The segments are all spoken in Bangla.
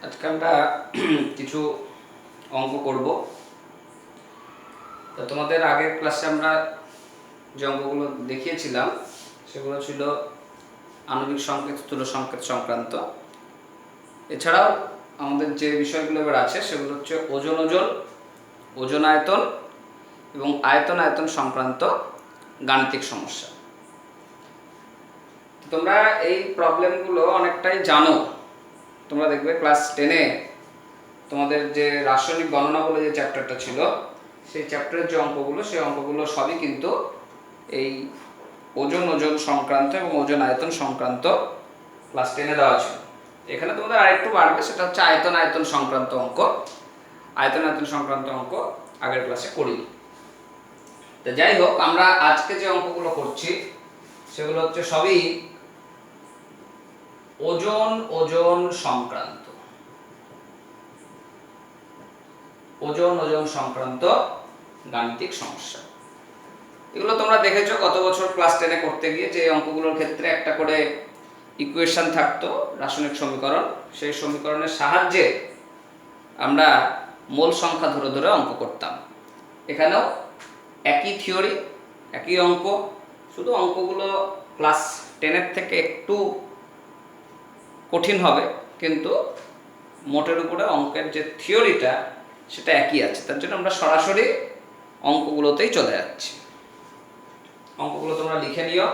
আজকে আমরা কিছু অঙ্ক করব। তো তোমাদের আগের ক্লাসে আমরা যে অঙ্কগুলো দেখিয়েছিলাম সেগুলো ছিল আণবিক সংকেত, স্থূল সংকেত সংক্রান্ত। এছাড়াও আমাদের যে বিষয়গুলো এবার আছে সেগুলো হচ্ছে ওজন ওজন আয়তন এবং আয়তন আয়তন সংক্রান্ত গাণিতিক সমস্যা। তোমরা এই প্রবলেমগুলো অনেকটাই জানো। তোমরা দেখবে ক্লাস 10-এ তোমাদের যে রাসায়নিক গণনা বলে যে চ্যাপ্টারটা ছিল, সেই চ্যাপ্টারের যে অঙ্কগুলো, সেই অঙ্কগুলো সবই কিন্তু এই ওজন সংক্রান্ত এবং ওজন আয়তন সংক্রান্ত ক্লাস 10-এ দেওয়া ছিল। এখানে তোমাদের আরেকটু বাড়বে, সেটা হচ্ছে আয়তন আয়তন সংক্রান্ত অঙ্ক। আয়তন আয়তন সংক্রান্ত অঙ্ক আগের ক্লাসে করিনি। তো যাই হোক, আমরা আজকে যে অঙ্কগুলো করছি সেগুলো হচ্ছে সবই ওজন সংক্রান্ত ওজন সংক্রান্ত গাণিতিক সমস্যা। এগুলো তোমরা দেখেছো গত বছর ক্লাস 10-এ করতে গিয়ে, যে অঙ্কগুলোর ক্ষেত্রে একটা করে ইকুয়েশন থাকতো, রাসায়নিক সমীকরণ। সেই সমীকরণের সাহায্যে আমরা মোল সংখ্যা ধরে ধরে অঙ্ক করতাম। এখানেও একই থিওরি, একই অঙ্ক, শুধু অঙ্কগুলো ক্লাস 10-এর থেকে একটু কঠিন হবে, কিন্তু মোটের উপরে অঙ্কের যে থিওরিটা সেটা একই আছে। তার জন্য আমরা সরাসরি অঙ্কগুলোতেই চলে যাচ্ছি। অঙ্কগুলো তোমরা লিখে নিও,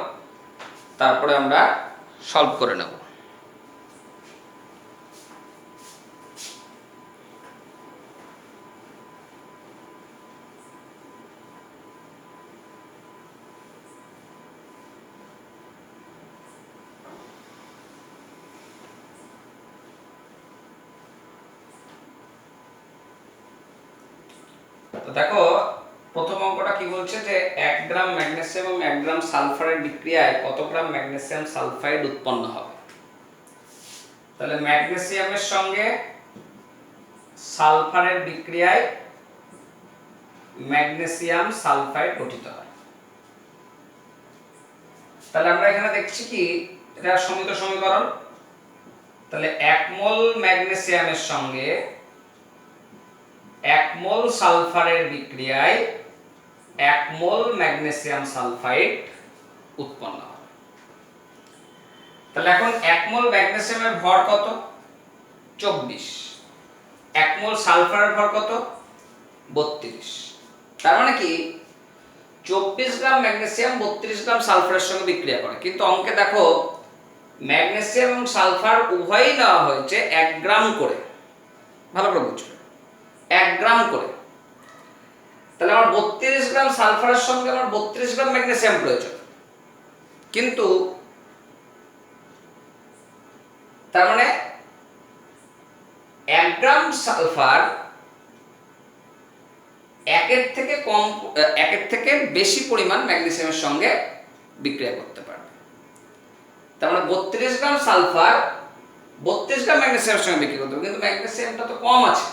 তারপরে আমরা সলভ করে নেব। তো দেখো, প্রথম অঙ্কটা কি বলছে যে 1 গ্রাম ম্যাগনেসিয়াম এবং 1 গ্রাম সালফারের বিক্রিয়ায় কত গ্রাম ম্যাগনেসিয়াম সালফাইড উৎপন্ন হবে। তাহলে ম্যাগনেসিয়ামের সঙ্গে সালফারের বিক্রিয়ায় ম্যাগনেসিয়াম সালফাইড গঠিত হয়। তাহলে আমরা এখানে দেখছি কি, এটা সমিত সমীকরণ। তাহলে 1 মোল ম্যাগনেসিয়ামের সঙ্গে 1 মোল সালফারের বিক্রিয়ায় 1 মোল ম্যাগনেসিয়াম সালফাইড উৎপন্ন হয়। তাহলে এখন 1 মোল ম্যাগনেসিয়ামের ভর কত? 24। 1 মোল সালফারের ভর কত? 32। তার মানে কি 24 গ্রাম ম্যাগনেসিয়াম 32 গ্রাম সালফারের সঙ্গে বিক্রিয়া করে। কিন্তু অঙ্কে দেখো ম্যাগনেসিয়াম এবং সালফার উভয়ই নেওয়া হয়েছে 1 গ্রাম করে। ভালো করে বুঝবে, 1 গ্রাম করে। তাহলে আমার 32 গ্রাম সালফারের সঙ্গে আমার 32 গ্রাম ম্যাগনেসিয়াম প্রয়োজন। কিন্তু তার মানে 1 গ্রাম সালফার একের থেকে বেশি পরিমাণ ম্যাগনেসিয়ামের সঙ্গে বিক্রিয়া করতে পারবে। তার মানে 32 গ্রাম সালফার 32 গ্রাম ম্যাগনেসিয়ামের সঙ্গে বিক্রিয়া করতে পারবে, কিন্তু ম্যাগনেসিয়ামটা তো কম আছে।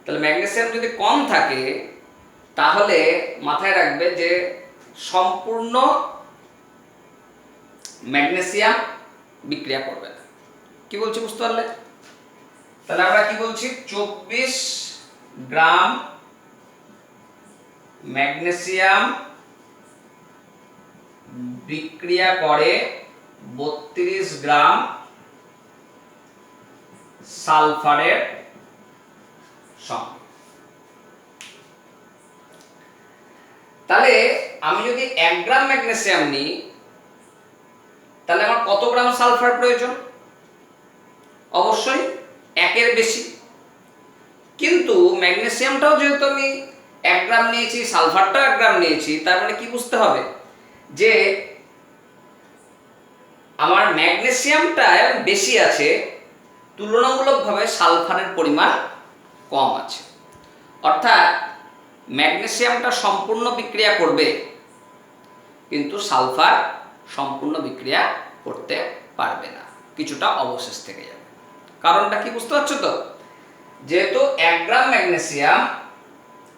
তাহলে ম্যাগনেসিয়াম যদি কম থাকে, তাহলে মাথায় রাখবে যে সম্পূর্ণ ম্যাগনেসিয়াম বিক্রিয়া করবে না। কি বলছি বুঝতে পারলে? তাহলে আমরা কি বলছি, 24 গ্রাম ম্যাগনেসিয়াম বিক্রিয়া করে 32 গ্রাম সালফারের সঙ্গে। তাহলে আমি যদি 1 গ্রাম ম্যাগনেসিয়াম নিই, তাহলে আমার কত গ্রাম সালফার প্রয়োজন? অবশ্যই 1-এর বেশি। কিন্তু ম্যাগনেসিয়ামটাও যেহেতু আমি 1 গ্রাম নিয়েছি, সালফারটাও 1 গ্রাম নিয়েছি, তার মানে কি বুঝতে হবে যে আমার ম্যাগনেসিয়ামটা বেশি আছে, তুলনামূলকভাবে সালফারের পরিমাণ কম আছে। অর্থাৎ ম্যাগনেসিয়ামটা সম্পূর্ণ বিক্রিয়া করবে, কিন্তু সালফার সম্পূর্ণ বিক্রিয়া করতে পারবে না, কিছুটা অবশেষ থেকে যাবে। কারণটা কি বুঝতে পারছো তো? যেহেতু 1 গ্রাম ম্যাগনেসিয়াম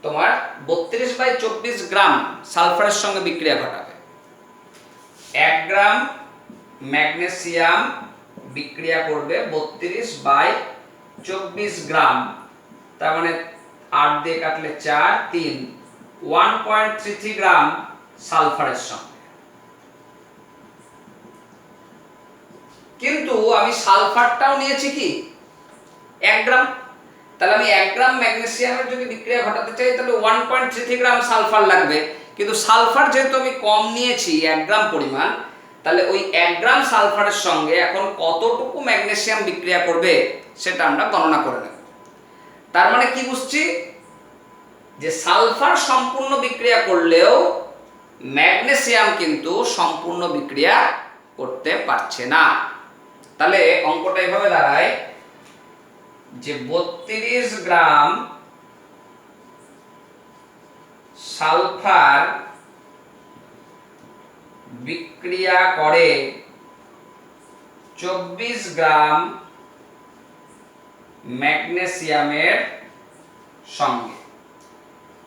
তোমার 32/24 গ্রাম সালফারের সঙ্গে বিক্রিয়া ঘটাবে। 1 গ্রাম ম্যাগনেসিয়াম বিক্রিয়া করবে 32/24 গ্রাম, তার মানে 8 দিয়ে কাটলে 4, 3, 1.33 গ্রাম সালফারের সঙ্গে। কিন্তু আমি সালফারটাও নিয়েছি কি 1 গ্রাম, তাহলে আমি 1 গ্রাম ম্যাগনেসিয়ামের যদি বিক্রিয়া ঘটাতে চাই তাহলে 1.33 গ্রাম সালফার লাগবে, কিন্তু সালফার যেহেতু আমি কম নিয়েছি 1 গ্রাম পরিমাণ, তাহলে ওই 1 গ্রাম সালফারের সঙ্গে এখন কতটুকু ম্যাগনেসিয়াম বিক্রিয়া করবে সেটা আমরা গণনা করে নেব। তার মানে কি বুঝছি, যে সালফার সম্পূর্ণ বিক্রিয়া করলেও ম্যাগনেসিয়াম কিন্তু সম্পূর্ণ বিক্রিয়া করতে পারছে না। তাহলে অঙ্কটা এভাবে দাঁড়ায় যে 32 গ্রাম সালফার বিক্রিয়া করে 24 গ্রাম ম্যাগনেসিয়ামের সঙ্গে।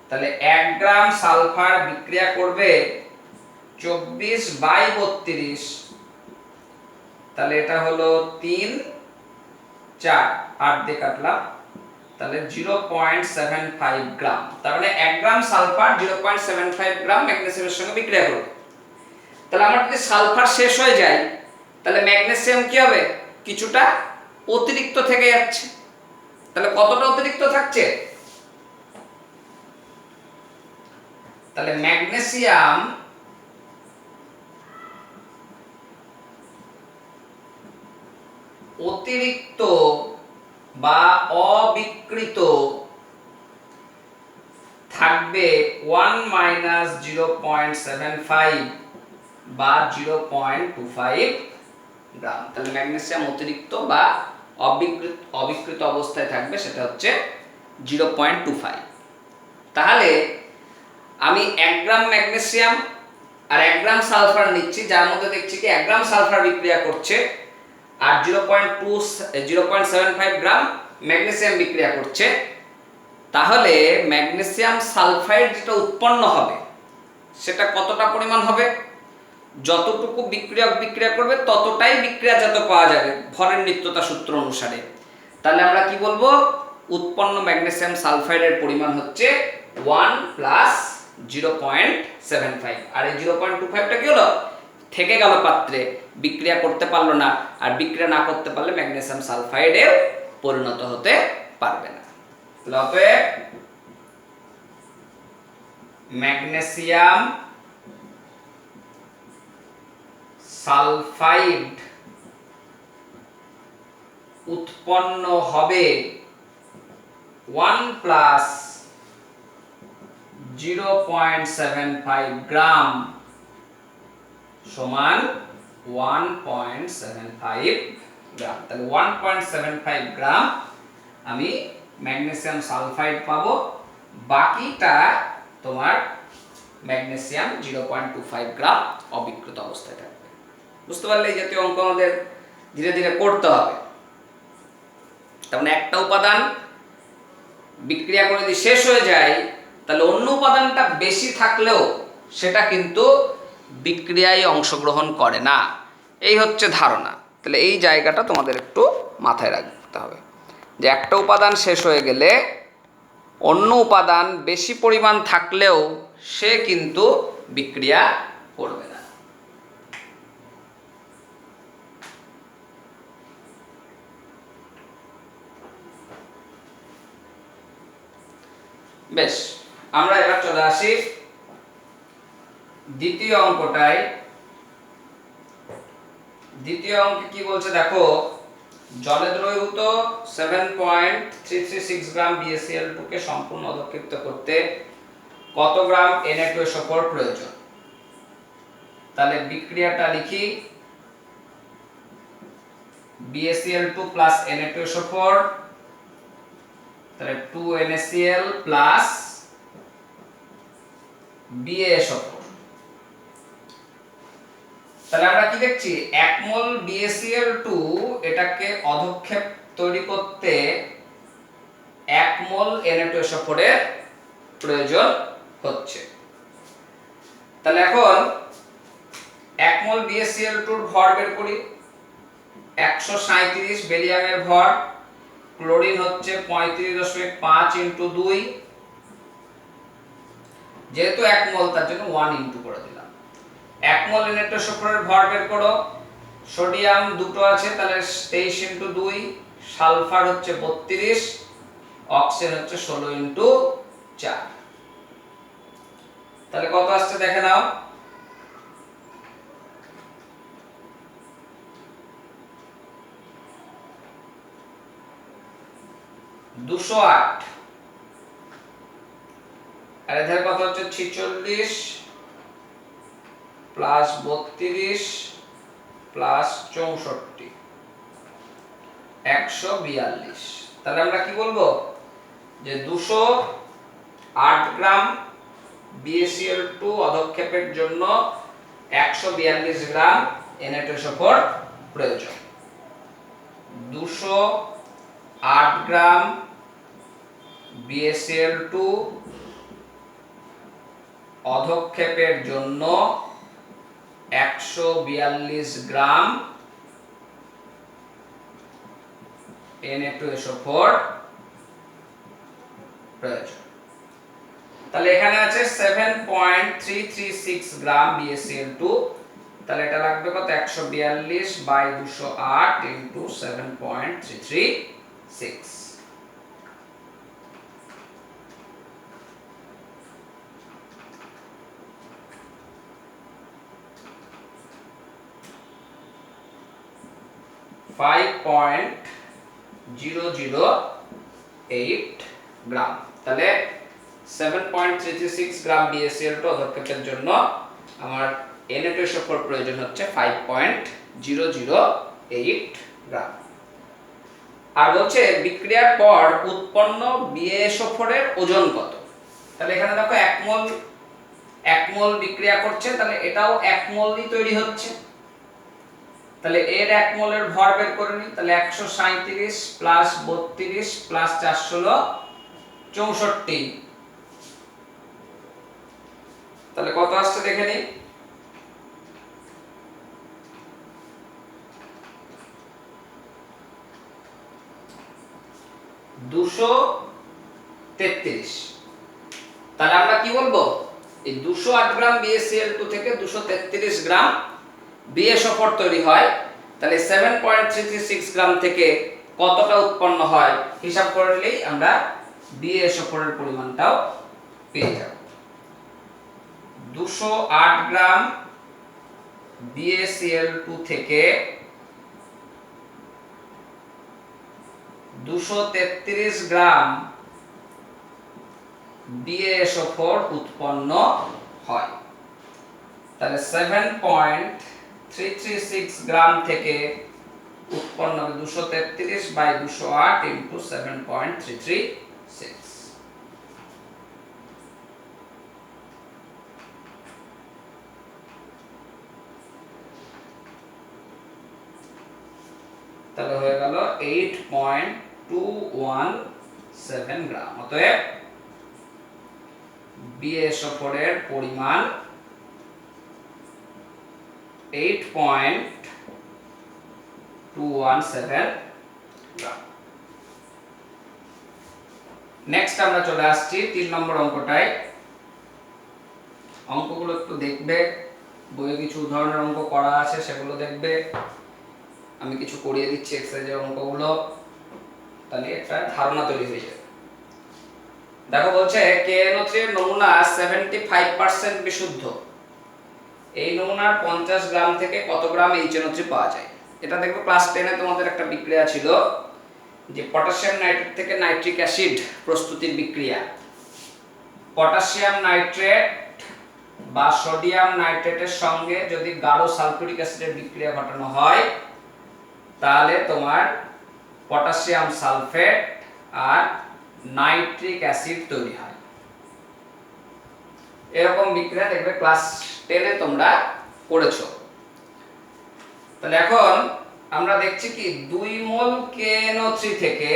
তাহলে 1 গ্রাম সালফার বিক্রিয়া করবে 24/32, তাহলে এটা হলো 3, 4, 8 দিয়ে কাটলাম, তাহলে 0.75 গ্রাম। তার মানে 1 গ্রাম সালফার 0.75 গ্রাম ম্যাগনেসিয়ামের সঙ্গে বিক্রিয়া করবে। তাহলে আমার যদি সালফার শেষ হয়ে যায় তাহলে ম্যাগনেসিয়াম কি হবে, কিছুটা অতিরিক্ত থেকে যাচ্ছে। তাহলে কতটা অতিরিক্ত থাকছে, তাহলে ম্যাগনেসিয়াম অতিরিক্ত বা অবিকৃত থাকবে 1 - 0.75 বা 0.25 গ্রাম। তাহলে ম্যাগনেসিয়াম অতিরিক্ত বা অবিকৃত অবস্থায় থাকবে, সেটা হচ্ছে 0.25। তাহলে আমি 1 গ্রাম ম্যাগনেসিয়াম আর 1 গ্রাম সালফার নিচ্ছি, যার মধ্যে দেখছি কি 1 গ্রাম সালফার বিক্রিয়া করছে আর 0.75 গ্রাম ম্যাগনেসিয়াম বিক্রিয়া করছে। তাহলে ম্যাগনেসিয়াম সালফাইড যেটা উৎপন্ন হবে সেটা কতটা পরিমাণ হবে, যতটুকু বিক্রিয়া করবে ততটাই বিক্রিয়াজাত পাওয়া যাবে ভরের নিত্যতা সূত্র অনুসারে। তাহলে আমরা কি বলবো, উৎপন্ন ম্যাগনেসিয়াম সালফাইডের পরিমাণ হচ্ছে 1 + 0.75, আর এই 0.25টা কি হলো, থেকে গেল পাত্রে, বিক্রিয়া করতে পারলো না, আর বিক্রিয়া না করতে পারলে ম্যাগনেসিয়াম সালফাইডে পরিণত হতে পারবে না। অতএব ম্যাগনেসিয়াম সালফাইড উৎপন্ন হবে 1 + 0.75 গ্রাম সমান 1.75 গ্রাম। তাহলে 1.75 গ্রাম আমি ম্যাগনেসিয়াম সালফাইড পাবো, বাকিটা তোমার ম্যাগনেসিয়াম 0.25 গ্রাম অবিকৃত অবস্থায় থাকবে। বুঝতে পারলে এই জাতীয় অঙ্ক আমাদের ধীরে ধীরে করতে হবে। তার মানে একটা উপাদান বিক্রিয়া করে যদি শেষ হয়ে যায় তাহলে অন্য উপাদানটা বেশি থাকলেও সেটা কিন্তু বিক্রিয়ায় অংশগ্রহণ করে না, এই হচ্ছে ধারণা। তাহলে এই জায়গাটা তোমাদের একটু মাথায় রাখতে হবে যে একটা উপাদান শেষ হয়ে গেলে অন্য উপাদান বেশি পরিমাণ থাকলেও সে কিন্তু বিক্রিয়া করবে না। বেশ, আমরা এবার চলে আসি দ্বিতীয় অঙ্কটায়। দ্বিতীয় অঙ্কে কি বলছে দেখো, জলে দ্রবীভূত 7.336 গ্রাম BaCl2 কে সম্পূর্ণ অধক্ষিপ্ত করতে কত গ্রাম Na2SO4 প্রয়োজন। তাহলে বিক্রিয়াটা লিখি, BaCl2 plus Na2SO4, তাহলে 2NaCl plus BaSO4। তাহলে আমরা কি দেখছি, 1 মোল BaCl2 এটাকে অধক্ষেপ তৈরি করতে 1 মোল Na2SO4 এর প্রয়োজন হচ্ছে। তাহলে এখন 1 মোল BaCl2 এর ভর বের করি। 137 বেরিয়ামের ভর, ক্লোরিন হচ্ছে 35.5 ইনটু 2, যেহেতু 1 মোল তার জন্য 1 ইনটু করে দিলাম। 1 মোল N2SO4 এর ভর বের করো। সোডিয়াম দুটো আছে তাহলে 23 ইনটু 2, সালফার হচ্ছে 32, অক্সিজেন হচ্ছে 16 ইনটু 4। তাহলে কত আসছে দেখে নাও। 208, আর এধারে কত হচ্ছে 46 প্লাস 32 প্লাস 64, 142। তাহলে আমরা কি বলবো যে 208 গ্রাম BaCl2 অধক্ষেপের জন্য 142 গ্রাম Na2SO4 প্রয়োজন। 208 গ্রাম BaCl2 অধক্ষেপের জন্য 142 গ্রাম Na2SO4 প্রয়োজন। তাহলে এখানে আছে 7.336 গ্রাম BaCl2, তাহলে এটা লাগবে কত 142 বাই 208 ইনটু 7.336। $5.008 গ্রাম। তাহলে 7.336 গ্রাম BaCl2 অধক্ষেপের জন্য আমার Na2SO4 প্রয়োজন হচ্ছে 5.008 গ্রাম। আর বলছে বিক্রিয়ার পর উৎপন্ন BaSO4 এর ওজন কত। তাহলে এখানে দেখো 1 মোল বিক্রিয়া করছে, তাহলে এটাও 1 মোলই তৈরি হচ্ছে। তাহলে এর 1 মোলের ভর বের করে নিই। তাহলে 137 প্লাস 32 প্লাস 416 64, তাহলে কত আসছে দেখে নিই। 233। তাহলে আমরা কি বলবো এই 208 গ্রাম BaCl2 থেকে 233 গ্রাম BaSO4 তৈরি হয়। তাহলে 7.336 গ্রাম থেকে কতটা উৎপন্ন হয় হিসাব করে নিলেই আমরা BaSO4 এর পরিমাণটাও পেয়ে যাব। 208 গ্রাম BaCl2 থেকে 233 গ্রাম BaSO4 উৎপন্ন হয়। তাহলে 7.336 গ্রাম থেকে উৎপন্ন হবে 233 বাই 208 ইনটু 7.336। তাহলে হয়ে গেল 8.217 গ্রাম। অতএব BaSO4 এর পরিমাণ 8.217 গ্রাম। নেক্সট আমরা চলে আসছি 3 নম্বর অঙ্কটায়। অঙ্কগুলো একটু দেখবে, বইয়ে কিছু উদাহরণের অঙ্ক করা আছে সেগুলো দেখবে, আমি কিছু করিয়ে দিচ্ছি এক্সারসাইজের অঙ্কগুলো, তাহলে একটা ধারণা তৈরি হয়ে যাবে। দেখো বলছে KNO3 এর নমুনা 75% বিশুদ্ধ। এই নমুনার 50 গ্রাম থেকে কত গ্রাম HNO3 পাওয়া যায়। এটা দেখো ক্লাস 10 এ তোমাদের একটা বিক্রিয়া ছিল যে পটাশিয়াম নাইট্রেট থেকে নাইট্রিক অ্যাসিড প্রস্তুতির বিক্রিয়া। পটাশিয়াম নাইট্রেট বা সোডিয়াম নাইট্রেটের সঙ্গে যদি গাঢ় সালফিউরিক অ্যাসিডের বিক্রিয়া ঘটানো হয় তাহলে তোমার পটাশিয়াম সালফেট আর নাইট্রিক অ্যাসিড তৈরি হয়। এরকম বিক্রিয়া দেখবে ক্লাস 10 এ তোমরা পড়েছো। তাহলে এখন আমরা দেখছি কি 2 মোল KNO3 থেকে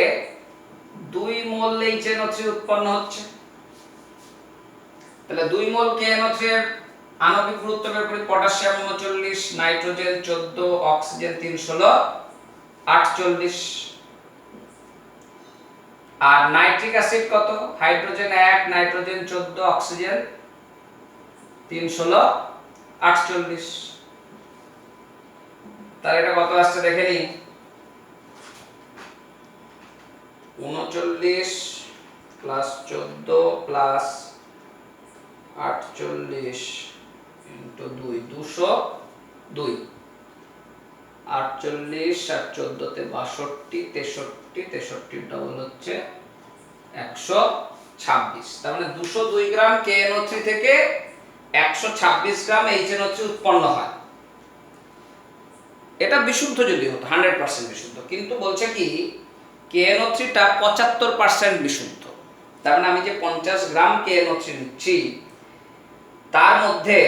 2 মোল HNO3 উৎপন্ন হচ্ছে। তাহলে 2 মোল KNO3 এর আণবিক গুরুত্ব বের করি। Potassium 39, nitrogen 14, oxygen 316, 48। আর নাইট্রিক অ্যাসিড কত? Hydrogen 1, nitrogen 14, oxygen 3, 16, 48। তাহলে এটা কত আসছে দেখে নি। 39 প্লাস 14 প্লাস 48 ইন্টু 2, 202। 48 আর 14 তে 62, 63, 63 ডবল হচ্ছে 126। তার মানে 202 গ্রাম KNO3 থেকে 126 গ্রাম HNO3 উৎপন্ন হয়। এটা বিশুদ্ধ যদি হতো 100% বিশুদ্ধ, কিন্তু বলছে কি KNO3 টা 75% বিশুদ্ধ। তার মানে আমি যে 50 গ্রাম KNO3 নিচ্ছি তার মধ্যে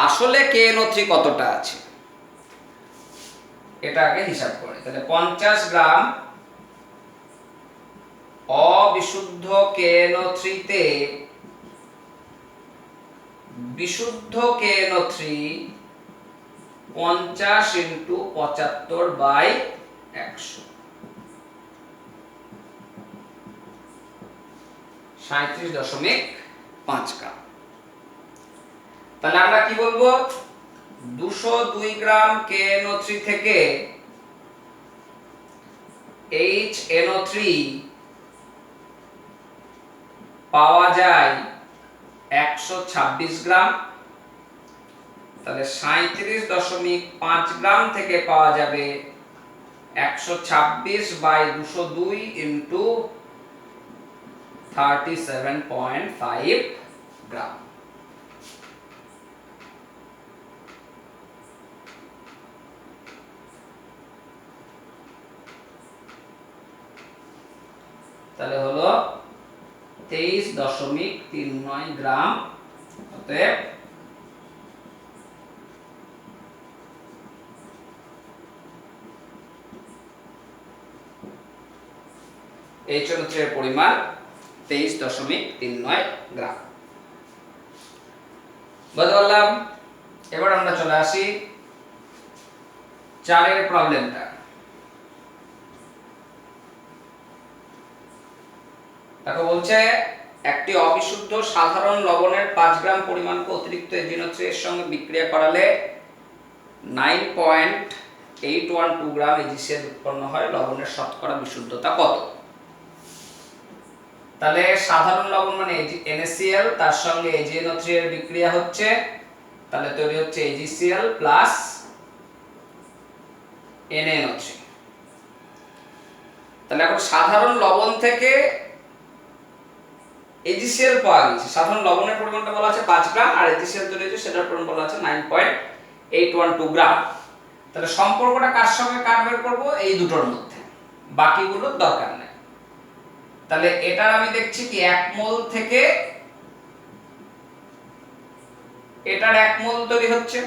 আসলে KNO3 কতটা আছে এটা আগে হিসাব করি। তাহলে 50 গ্রাম অবিশুদ্ধ KNO3 তে বিশুদ্ধ KNO3 50 ইন্টু 75 বাই 100, 37.5 গ্রাম। তাহলে আমরা কি বলবো? 202 গ্রাম KNO3 থেকে HNO3 পাওয়া যায় 126 গ্রাম। তাহলে 37.5 গ্রাম থেকে পাওয়া যাবে 126 বাই 202 ইন্টু 37.5 গ্রাম। তাহলে হলো 23.39 গ্রাম। অতএব HNO3 এর পরিমাণ 23.39 গ্রাম। বুঝতে পারলাম? এবার আমরা চলে আসি 4 প্রবলেমটা। তাকে বলছে একটি অবিশুদ্ধ সাধারণ লবণের 5 গ্রাম পরিমাণকে অতিরিক্ত HNO3 এর সঙ্গে বিক্রিয়া করালে 9.812 গ্রাম AgCl উৎপন্ন হয়। লবণের শতকরা বিশুদ্ধতা কত? তাহলে সাধারণ লবণ মানে NaCl, তার সঙ্গে AgNO3 এর বিক্রিয়া হচ্ছে, তাহলে তৈরি হচ্ছে AgCl প্লাস NaNO3। তাহলে এখন সাধারণ লবণ থেকে AgCl পাওয়া গেছে। সাধারণ লবণের পরিমাণটা বলা আছে 5 গ্রাম আর AgCl তৈরি হয়েছে সেটার পরিমাণ বলা আছে 9.812 গ্রাম। তাহলে সম্পর্কটা কার সঙ্গে কার বের করব? এই দুটোর মধ্যে, বাকিগুলোর দরকার নেই। তাহলে এটার আমি দেখছি কি 1 মোল থেকে এটার 1 মোল তৈরি হচ্ছে।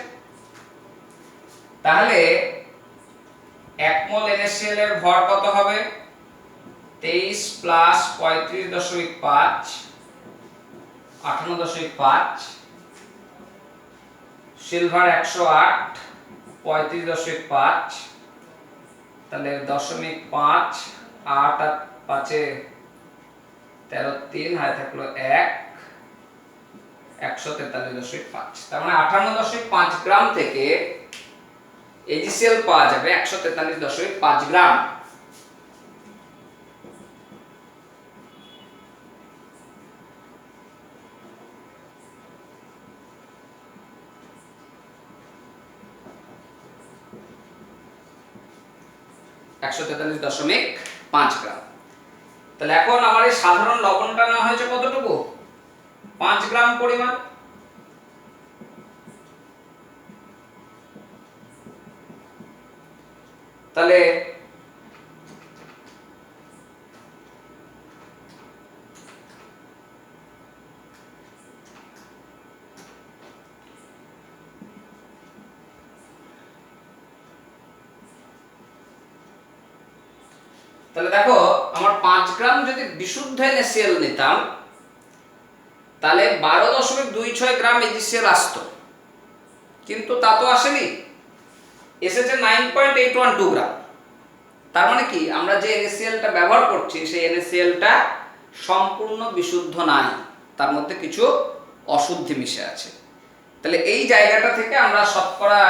তাহলে 1 মোল NaCl এর ভর কত হবে? 23 প্লাস 35.5 58.5, সিলভার 108 35.5, তাহলে 0.5 8 আর 5 এ 13 3 হাতে থাকলো 1 143.5। তার মানে 58.5 গ্রাম থেকে AgCl পাওয়া যাবে 143.5 গ্রাম। (143.5 গ্রাম। তাহলে এখন আমার এই সাধারণ লবণটা নেওয়া হয়েছে কতটুকু? 5 গ্রাম পরিমাণ। তাহলে দেখো আমার 5 গ্রাম যদি বিশুদ্ধ NaCl নিতাম তাহলে 12.26 গ্রাম AgCl আসতো, কিন্তু তা তো আসেনি। এসেছে 9.812 গ্রাম। তার মানে কি, আমরা যে NaCl-টা ব্যবহার করছি সেই NaCl-টা সম্পূর্ণ বিশুদ্ধ নয়, তার মধ্যে কিছু অশুদ্ধি মিশে আছে। তাহলে এই জায়গাটা থেকে আমরা শতকরা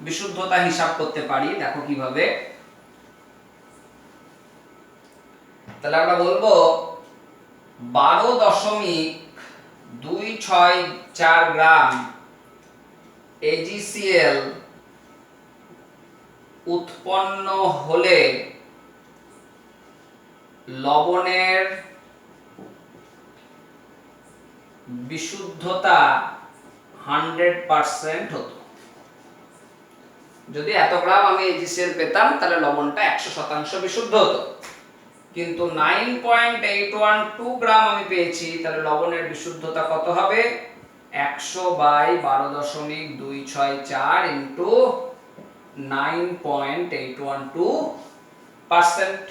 বিশুদ্ধতা হিসাব করতে পারি। দেখো কিভাবে। তাহলে আমরা বলবো 12.264 গ্রাম AgCl উৎপন্ন হলে লবণের বিশুদ্ধতা 100% হতো। যদি এত গ্রাম আমি AgCl পেতাম তাহলে লবণটা 100% বিশুদ্ধ হতো, কিন্তু 9.812 গ্রাম আমি পেয়েছি, তাহলে লবণের বিশুদ্ধতা কত হবে? 100/12.264 ইন্টু 9.812%।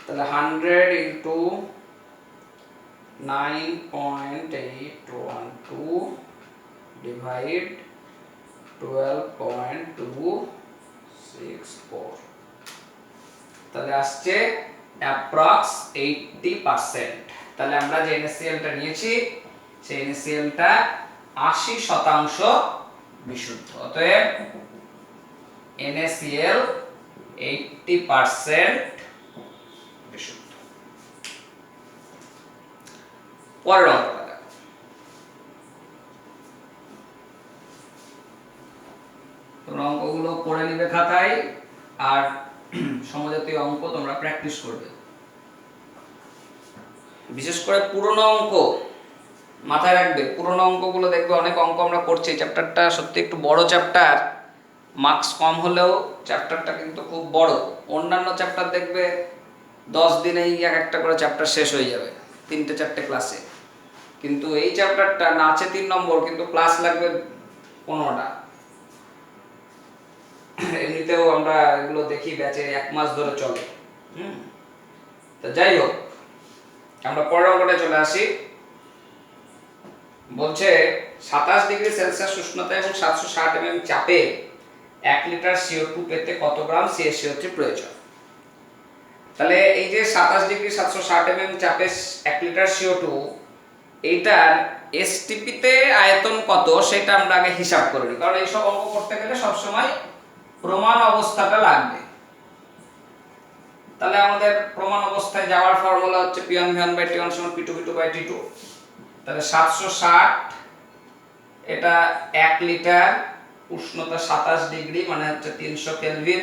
তাহলে 100 ইন্টু 9.812 ডিভাইড 12.264, তাহলে আসছে অ্যাপ্রক্স 80%। তাহলে আমরা যে NaCl-টা নিয়েছি সেই NaCl-টা 80% বিশুদ্ধ। অতএব NaCl 80% বিশুদ্ধ। পরের অঙ্কটা দেখো। তোমরা অঙ্কগুলো করে নিবে খাতায়, আর সমজাতীয় অঙ্ক তোমরা প্র্যাকটিস করবে। বিশেষ করে পুরনো অঙ্ক মাথায় রাখবে। পুরনো অঙ্কগুলো দেখবে, অনেক অঙ্ক আমরা করছি। চ্যাপ্টারটা সত্যি একটু বড় চ্যাপ্টার, মার্কস কম হলেও চ্যাপ্টারটা কিন্তু খুব বড়। অন্যান্য চ্যাপ্টার দেখবে 10 দিনেই এক একটা করে চ্যাপ্টার শেষ হয়ে যাবে, 3-4টে ক্লাসে। কিন্তু এই চ্যাপ্টারটা না আছে 3 নম্বর, কিন্তু ক্লাস লাগবে 15টা। এমনিতেও আমরা এগুলো দেখি ব্যাচে 1 মাস ধরে চলে। তো যাই হোক, আমরা পরের অঙ্কটা চলে আসি। বলছে 27 ডিগ্রি সেলসিয়াস উষ্ণতা এবং 760 mm চাপে 1 লিটার CO2 পেতে কত গ্রাম CaCO3 প্রয়োজন? তাহলে এই যে 27 ডিগ্রি 760 mm চাপে 1 লিটার CO2, এইটার STP তে আয়তন কত সেটা আমরা আগে হিসাব করে নিই, কারণ এইসব অঙ্ক করতে গেলে সবসময় প্রমাণ অবস্থাটা লাগবে। তাহলে আমাদের প্রমাণ অবস্থায় যাওয়ার ফর্মুলা হচ্ছে P1 V1/T1 = P2 V2/T2। তাহলে 760, এটা 1 লিটার, উষ্ণতা 27 ডিগ্রি মানে হচ্ছে 300 কেলভিন।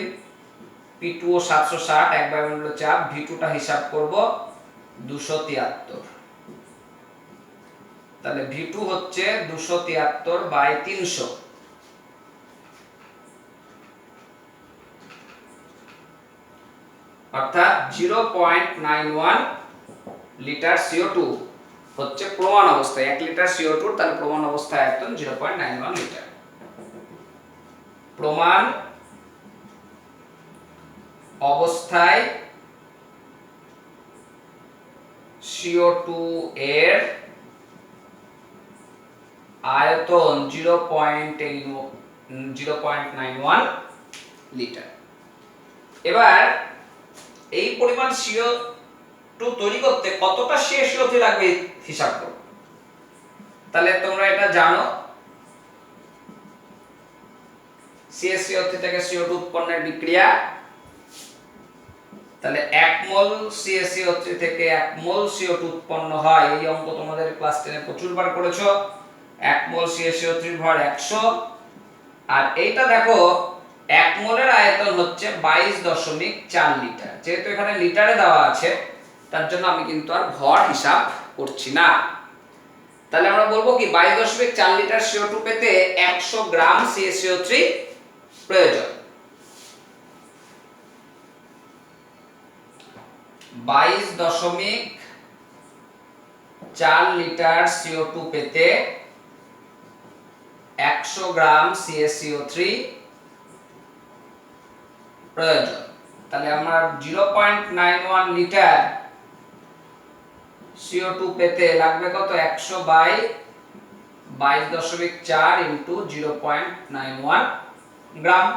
P2 ও 760, এক বায়ুমণ্ডলীয় চাপ। V2 টা হিসাব করব 273। তাহলে V2 হচ্ছে 273/300, অর্থাৎ 0.91 লিটার CO2 হচ্ছে প্রমাণ অবস্থায়। 1 লিটার CO2 তাহলে প্রমাণ অবস্থায় আয়তন 0.91 লিটার। প্রমাণ অবস্থায় CO2 এর আয়তন 0.91 লিটার। এবার এই পরিমাণ CO2 তৈরি করতে কতটা CaCO3 লাগবে হিসাব করো। তাহলে তোমরা এটা জানো, CaCO3 থেকে CO2 উৎপন্নের বিক্রিয়া। তাহলে 1 মোল CaCO3 থেকে 1 মোল CO2 উৎপন্ন হয়। এই অঙ্ক তোমাদের ক্লাস 10 এ প্রচুরবার করেছো। 1 মোল CaCO3 ভর 100, আর এইটা দেখো 1 মোলের আয়তন হচ্ছে 22.4 লিটার। যেহেতু এখানে লিটারে দেওয়া আছে তার জন্য আমি কিন্তু আর ভর হিসাব করছি না। তাহলে আমরা বলবো কি 22.4 লিটার CO2 পেতে 100 গ্রাম CaCO3 প্রয়োজন। 22.4 লিটার CO2 পেতে 100 গ্রাম CaCO3 প্রয়োজন। তাহলে আমার 0.91 লিটার CO2 পেতে লাগবে কত? 100/22.4 × 0.91 গ্রাম।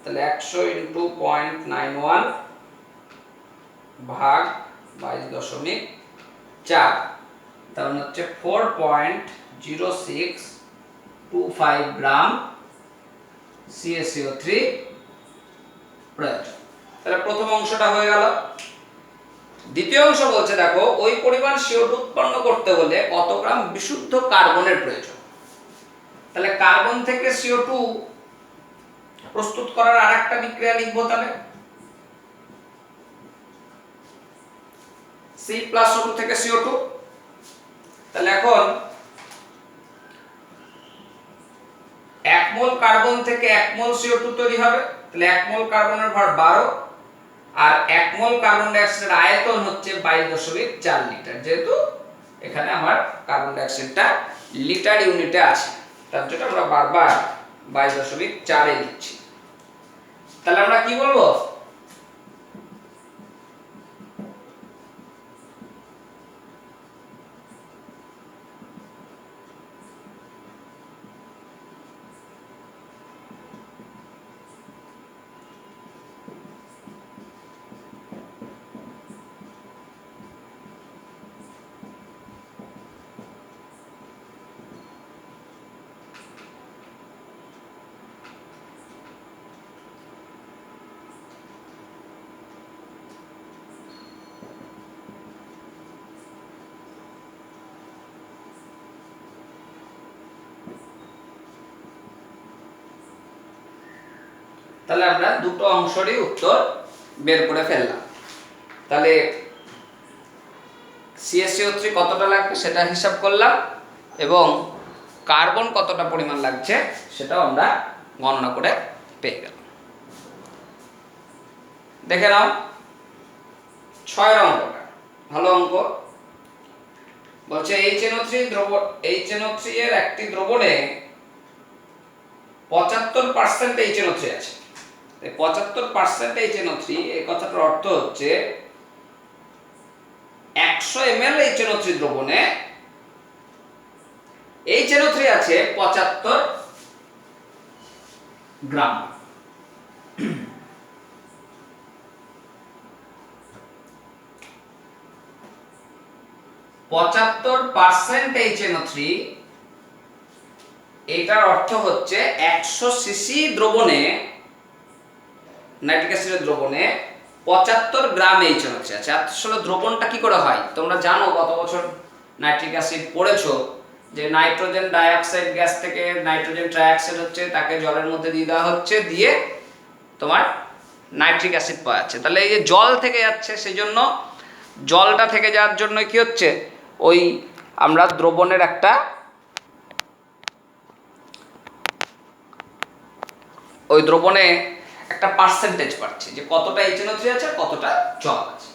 তাহলে 100 ইন্টু 0.91 ভাগ 22.4, তার মানে হচ্ছে 4.0625 গ্রাম CaCO3 প্রয়োজন। তাহলে প্রথম অংশটা হয়ে গেল। দ্বিতীয় অংশ বলছে দেখো ওই পরিমাণ CO2 উৎপন্ন করতে হলে কত গ্রাম বিশুদ্ধ কার্বনের প্রয়োজন। তাহলে কার্বন থেকে CO2 প্রস্তুত করার আরেকটা বিক্রিয়া লিখবো, তাহলে C+O2 থেকে CO2। তাহলে এখন 1 মোল কার্বন থেকে 1 মোল CO2 তৈরি হবে। তাহলে 1 মোল কার্বনের ভর 12 আর 1 মোল কার্বন ডাই অক্সাইডের আয়তন হচ্ছে 22.4 লিটার। যেহেতু এখানে আমার কার্বন ডাই অক্সাইডটা লিটার ইউনিটে আছে, তার জন্য আমরা বারবার 22.4 এ লিখছি। তাহলে আমরা কি বলবো, তাহলে আমরা দুটো অংশেরই উত্তর বের করে ফেললাম। তাহলে CaCO3 কতটা লাগবে সেটা হিসাব করলাম এবং কার্বন কতটা পরিমাণ লাগছে সেটাও আমরা গণনা করে পেয়ে গেলাম। দেখে নাও 6 এর অঙ্কটা, ভালো অঙ্ক। বলছে HNO3 এর একটি দ্রবণে 75% HNO3 আছে। 75% HNO3 এই কথাটার অর্থ হচ্ছে 100 ml HNO3 দ্রবণে HNO3 আছে 75 গ্রাম। HNO3 এটার অর্থ হচ্ছে 100 সিসি দ্রবণে, নাইট্রিক অ্যাসিডের দ্রবণে 75 গ্রাম HNO3 আছে। আসলে দ্রবণটা কি করে হয় তোমরা জানো, গত বছর নাইট্রিক অ্যাসিড পড়েছো যে নাইট্রোজেন ডাইঅক্সাইড গ্যাস থেকে নাইট্রোজেন ট্রাইঅক্সাইড হচ্ছে, তাকে জলের মধ্যে দিয়ে দেওয়া হচ্ছে, দিয়ে তোমার নাইট্রিক অ্যাসিড পাওয়া যাচ্ছে। তাহলে এই যে জল থেকে যাচ্ছে, সেই জন্য জলটা থেকে যাওয়ার জন্য কি হচ্ছে, ওই আমরা দ্রবণের একটা ওই দ্রবণে একটা পার্সেন্টেজ পাচ্ছি যে কতটা HNO3 আছে আর কতটা জল আছে।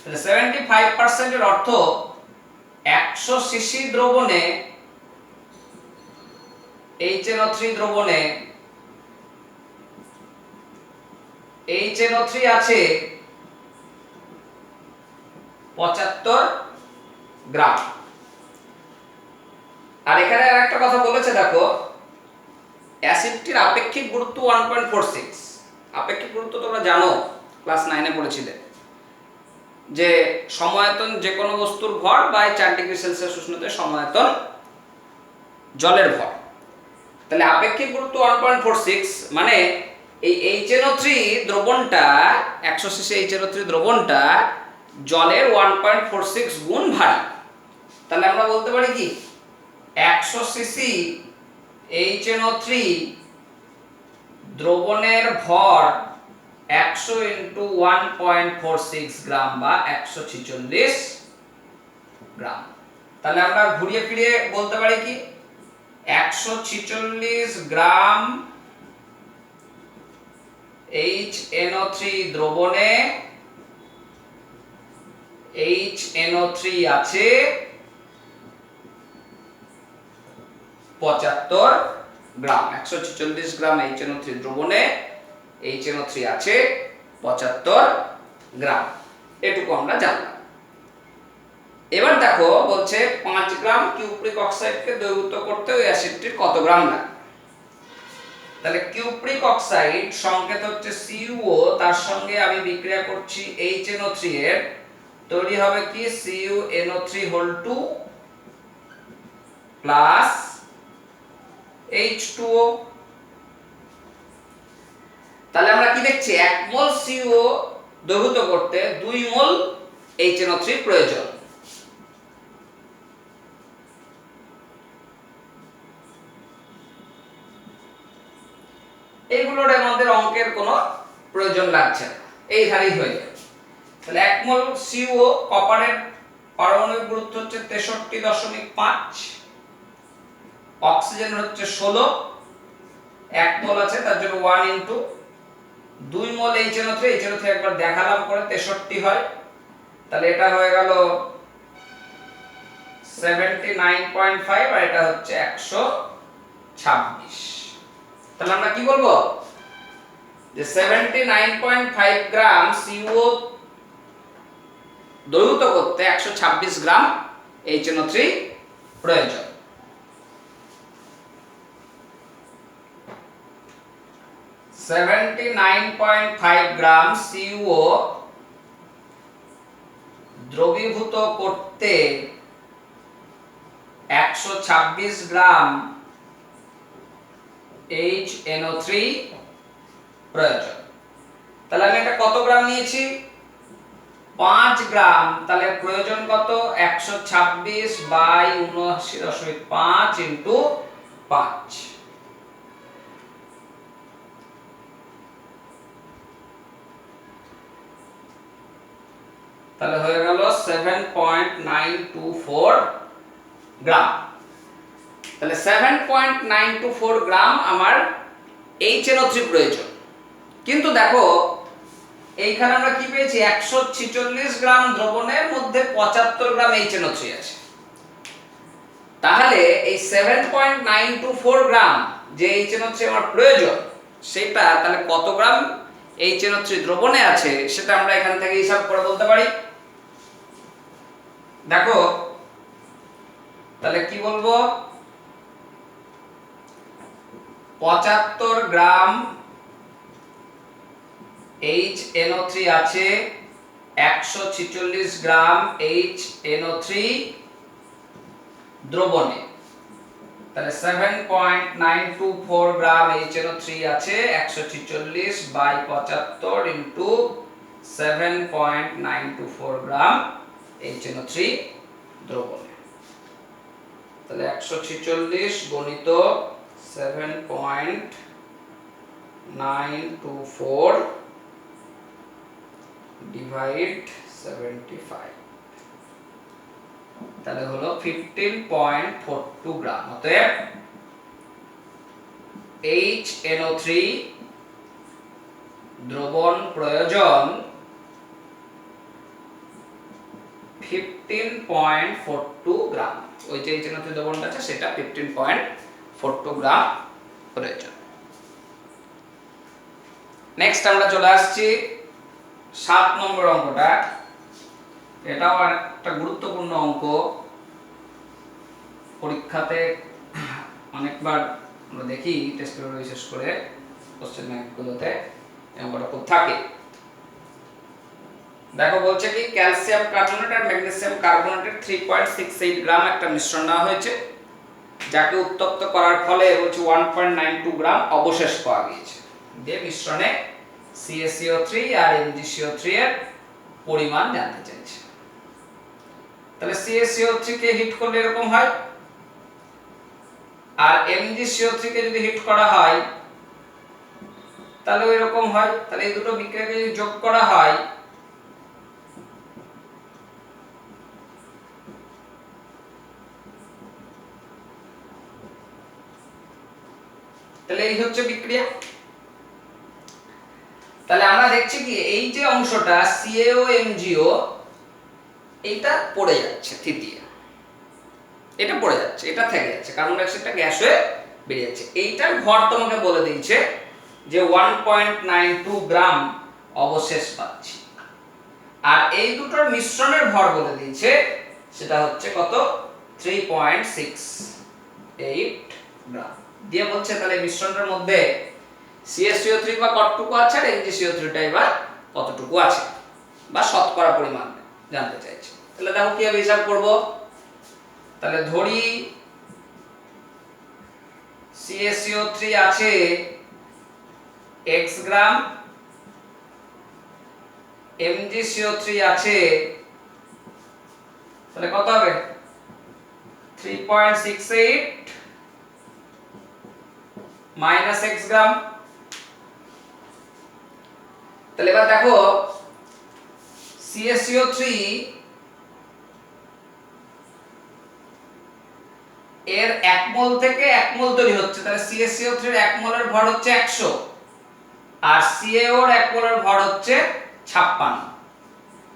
তাহলে 75% এর অর্থ 100 সিসি দ্রবণে HNO3 দ্রবণে HNO3 আছে 75 গ্রাম। আর এখানে আরেকটা কথা বলেছে দেখো, অ্যাসিডটির আপেক্ষিক গুরুত্ব 1.46। আপেক্ষিক গুরুত্ব তোমরা জানো, ক্লাস 9 এ পড়েছিলে যে সমায়তন যে কোনো বস্তুর ভর বাই 4 ডিগ্রি সেলসিয়াস উষ্ণতায় সমায়তন জলের ভর। তাহলে আপেক্ষিক গুরুত্ব 1.46 মানে এই HNO3 দ্রবণটা 100 সিসি HNO3 দ্রবণটা জলের 1.46 গুণ ভারী। তাহলে আমরা বলতে পারি কি 100 সিসি HNO3 দ্রবণের ভর 100 ইন্টু 1.46 গ্রাম বা 146 গ্রাম। তাহলে আমরা ঘুরিয়ে ফিরিয়ে বলতে পারি কি 146 গ্রাম HNO3 দ্রবণে HNO3 আছে 75 গ্রাম। 146 গ্রাম HNO3 দ্রবণে HNO3 আছে 75 গ্রাম। এটুকু আমরা জানলাম। এবার দেখো বলছে 5 গ্রাম কিউপ্রিক অক্সাইডকে দ্রবীভূত করতে ওই অ্যাসিডটির কত গ্রাম লাগে। তাহলে কিউপ্রিক অক্সাইড সংকেত হচ্ছে CuO, তার সঙ্গে আমি বিক্রিয়া করছি HNO3 এর, তৈরি হবে কি CuNO3(2) প্লাস H2O। তাহলে আমরা কি দেখছি, 1 মোল CuO দ্রবীভূত করতে 2 মোল HNO3 প্রয়োজন। এইগুলোর আমাদের অঙ্কের কোনো প্রয়োজন লাগছে না, এই ধারেই হয়ে যাবে। তাহলে 1 মোল CuO, কপারের পারমাণবিক গুরুত্ব হচ্ছে 63.5, অক্সিজেন হচ্ছে 16, 1 মোল আছে তার জন্য 1 ইনটু 2 মোল HNO3, HNO3 একবার দেখালাম করে 63 হয়, তাহলে এটা হয়ে গেল 79.5 আর এটা হচ্ছে 126। তাহলে আমরা কি বলবো যে 79.5 গ্রাম CuO দ্রবীভূত করতে 126 গ্রাম HNO3 প্রয়োজন। গ্রাম CuO দ্রবীভূত করতে 126 গ্রাম HNO3 প্রয়োজন। তাহলে আমি এটা কত গ্রাম নিয়েছি, 5 গ্রাম, তাহলে প্রয়োজন কত, 126/79.5 ইনটু 5, তাহলে হয়ে গেল 7.924 গ্রাম। তাহলে 7.924 গ্রাম আমার HNO3 প্রয়োজন। কিন্তু দেখো এইখানে আমরা কি পেয়েছি, 146 গ্রাম দ্রবণের মধ্যে 75 গ্রাম HNO3 আছে। তাহলে এই 7.924 গ্রাম যে HNO3 আমার প্রয়োজন, সেটা তাহলে কত গ্রাম HNO3 দ্রবণে আছে সেটা আমরা এখান থেকে হিসাব করে বলতে পারি। দেখো তাহলে কি বলবো, 75 গ্রাম HNO3 আছে 146 গ্রাম HNO3 দ্রবণে, তাহলে 7.924 গ্রাম HNO3 আছে 146/75 ইনটু 7.924 গ্রাম HNO3 দ্রবণে, তাহলে 146 গণিত 7.924 ডিভাইড 75, তাহলে হলো 15.42 গ্রাম। অতএব HNO3 দ্রবণ প্রয়োজন 15.42 গ্রাম। ওই যে HNO3 দ্রবণটা আছে সেটা 15.42 গ্রাম প্রয়োজন। নেক্সট আমরা চলে আসছি 7 নম্বর অঙ্কটা। এটাও একটা গুরুত্বপূর্ণ অঙ্ক, পরীক্ষাতে অনেকবার আমরা দেখি টেস্ট পেপারে, বিশেষ করে কোশ্চেন ব্যাংকগুলোতে অঙ্কটা খুব থাকে। দেখো বলছে কি, ক্যালসিয়াম কার্বনেট আর ম্যাগনেসিয়াম কার্বনেটের 3.68 গ্রাম একটা মিশ্রণ নেওয়া হয়েছে, যাকে উত্তপ্ত করার ফলে বলছে 1.92 গ্রাম অবশেষ পাওয়া গিয়েছে। দিয়ে মিশ্রণে CaCO3 আর MgCO3 এর পরিমাণ জানতে চাইছে। তাহলে CaCO3 কে হিট করলে এরকম হয়, আর MgCO3 কে যদি হিট করা হয় তাহলে এরকম হয়। তাহলে এই দুটো বিক্রিয়াকে যদি যোগ করা হয় তাহলে এই হচ্ছে বিক্রিয়া। তাহলে আমরা দেখছি কি, এই যে অংশটা CaO-MgO এটা পড়ে যাচ্ছে, তৃতীয় এটা পড়ে যাচ্ছে, এটা থেকে যাচ্ছে, কার্বন ডাই অক্সাইডটা গ্যাস হয়ে বেরিয়ে যাচ্ছে। এইটার ভর তোমাকে বলে দিয়েছে যে 1.92 গ্রাম অবশেষ পাচ্ছি, আর এই দুটোর মিশ্রণের ভর বলে দিয়েছে সেটা হচ্ছে কত, 3.68 গ্রাম। দিয়ে বলছে তাহলে মিশ্রণের মধ্যে CaCO3 বা কতটুকু আছে আর MgCO3টা এবার কতটুকু আছে বা শতকরা পরিমাণ জানতে চাইছি। তাহলে দেখো কিভাবে হিসাব করব। তাহলে ধরি CaCO3 আছে x গ্রাম, MgCO3 আছে, তাহলে কত হবে 3.68 মাইনাস x গ্রাম। তাহলে এবার দেখো CaCO3 এর 1 মোল থেকে 1 মোল তৈরি হচ্ছে, তাহলে CaCO3 এর 1 মোলের ভর হচ্ছে 100 আর CaO এর 1 মোলের ভর হচ্ছে 56।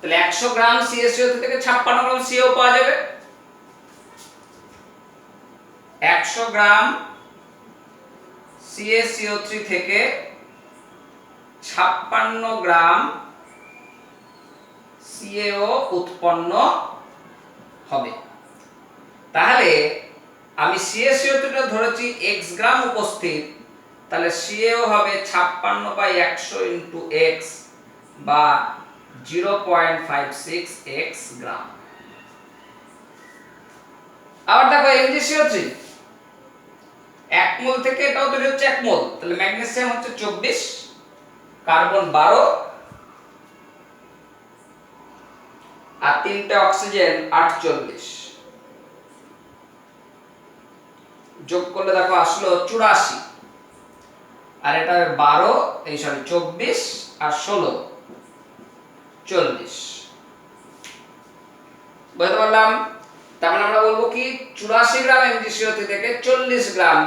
তাহলে 100 গ্রাম CaCO3 থেকে 56 গ্রাম CaO পাওয়া যাবে। 100 গ্রাম CaCO3 থেকে 56 গ্রাম CaO উৎপন্ন হবে। তাহলে আমি CaCO3 টা ধরেছি x গ্রাম উপস্থিত, তাহলে CaO হবে 56/100 ইনটু x বা 0.56 x গ্রাম। আবার দেখো MgCO3 1 মোল থেকে এটাও তৈরি হচ্ছে 1 মোল, তাহলে ম্যাগনেসিয়াম হচ্ছে 24, কার্বন 12 আর 3টে অক্সিজেন 48, যোগ করলে দেখো আসলো 84 আর এটা 24 আর 16 40। বুঝতে পারলাম? তার মানে আমরা বলবো কি 84 গ্রাম MgCO3 থেকে 40 গ্রাম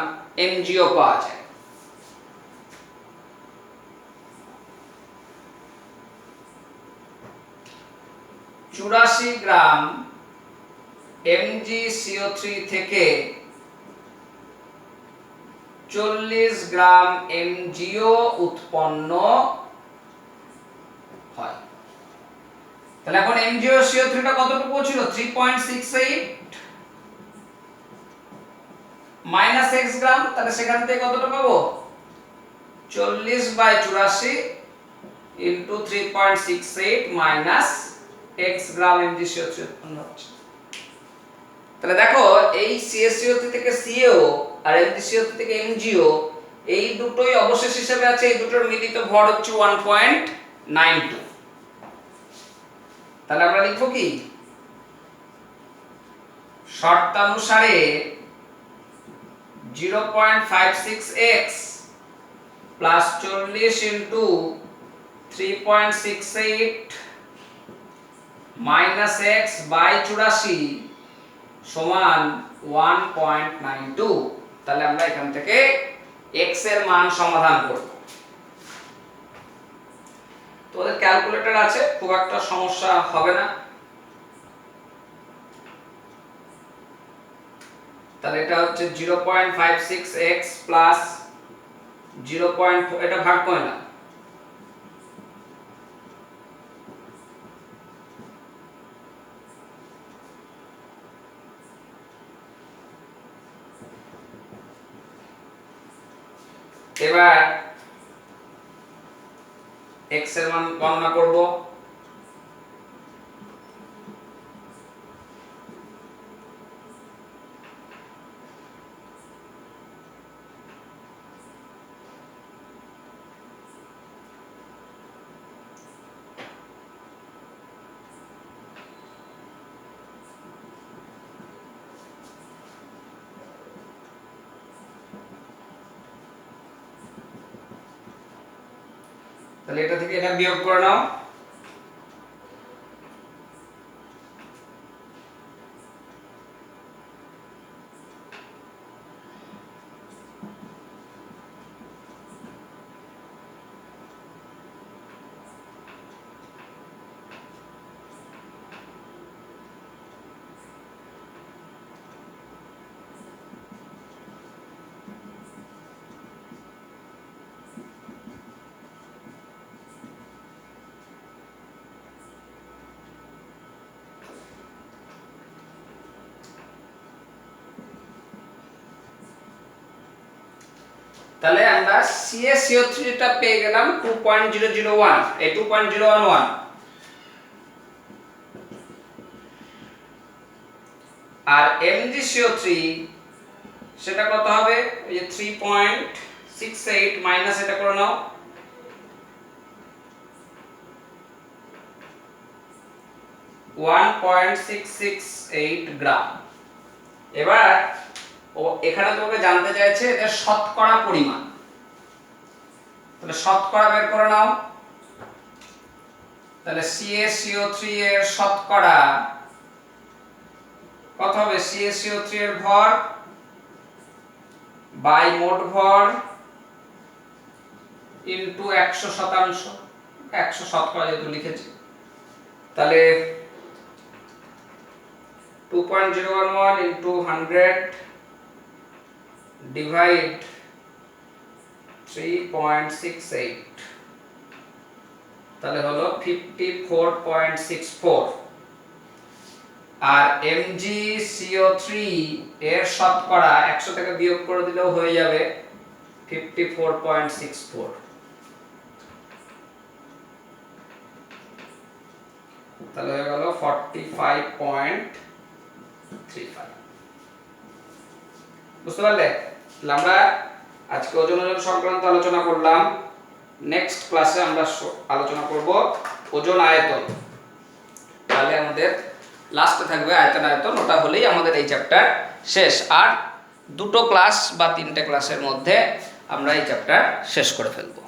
MgO পাওয়া যায়। চুরাশি গ্রাম MgCO3 থেকে 40 গ্রাম MgO উৎপন্ন হয়। তাহলে এখন MgCO3 টা কতটুকু ছিল 3.68 মাইনাস x গ্রাম, তাহলে সেখান থেকে কতটা পাবো 40/84 ইনটু 3.68 মাইনাস x গ্রাম MgCO3 উৎপন্ন হচ্ছে। তাহলে দেখো এই CaCO3 থেকে CaO আর MgCO3 থেকে MgO এই দুটোই অবশেষ হিসেবে আছে, এই দুটোর মিলিত ভর হচ্ছে 1.92। তাহলে আমরা লিখব কি শর্তানুসারে 0.56x plus 40 into 3.68 minus x by 84 সমান 1.92। তাহলে আমরা এখান থেকে x এর মান সমাধান করব। তোমাদের ক্যালকুলেটর আছে, খুব একটা সমস্যা হবে না। তাহলে এটা হচ্ছে 0.56x প্লাস 0. এটা ভাগ করে না, এবার x এর মান গণনা করব। তাহলে এটা থেকে এটা বিয়োগ করে নাও। তাহলে আমরা CaCO3 টা পেয়ে গেলাম 2.001, এই 2.011। আর MgCO3 সেটা কত হবে? এই যে 3.68 মাইনাস এটা করে নাও, 1.668 গ্রাম। এবার ও এখানে তোমাকে জানতে চাইছে এর শতকরা পরিমাণ, তাহলে শতকরা বের করে নাও। তাহলে CaCO3 এর শতকরা কত হবে? CaCO3 এর ভর বাই মোট ভর ইনটু 100%, 100 শতকরা যেহেতু লিখেছি, তাহলে 2.011 ইনটু 100 ডিভাইড 3.68, তাহলে হলো 54.64। আর MgCO3 এর শতকরা 100 থেকে বিয়োগ করে দিলেও হয়ে যাবে 54.64, তাহলে হয়ে গেল 45.35। বুঝতে পারলে? তাহলে আমরা আজকে ওজন সংক্রান্ত আলোচনা করলাম। নেক্সট ক্লাসে আমরা আলোচনা করব ওজন আয়তন। তাহলে আমাদের লাস্টে থাকবে আয়তন। ওটা হলেই আমাদের এই চ্যাপ্টার শেষ। আর 2টো ক্লাস বা 3টে ক্লাসের মধ্যে আমরা এই চ্যাপ্টার শেষ করে ফেলবো।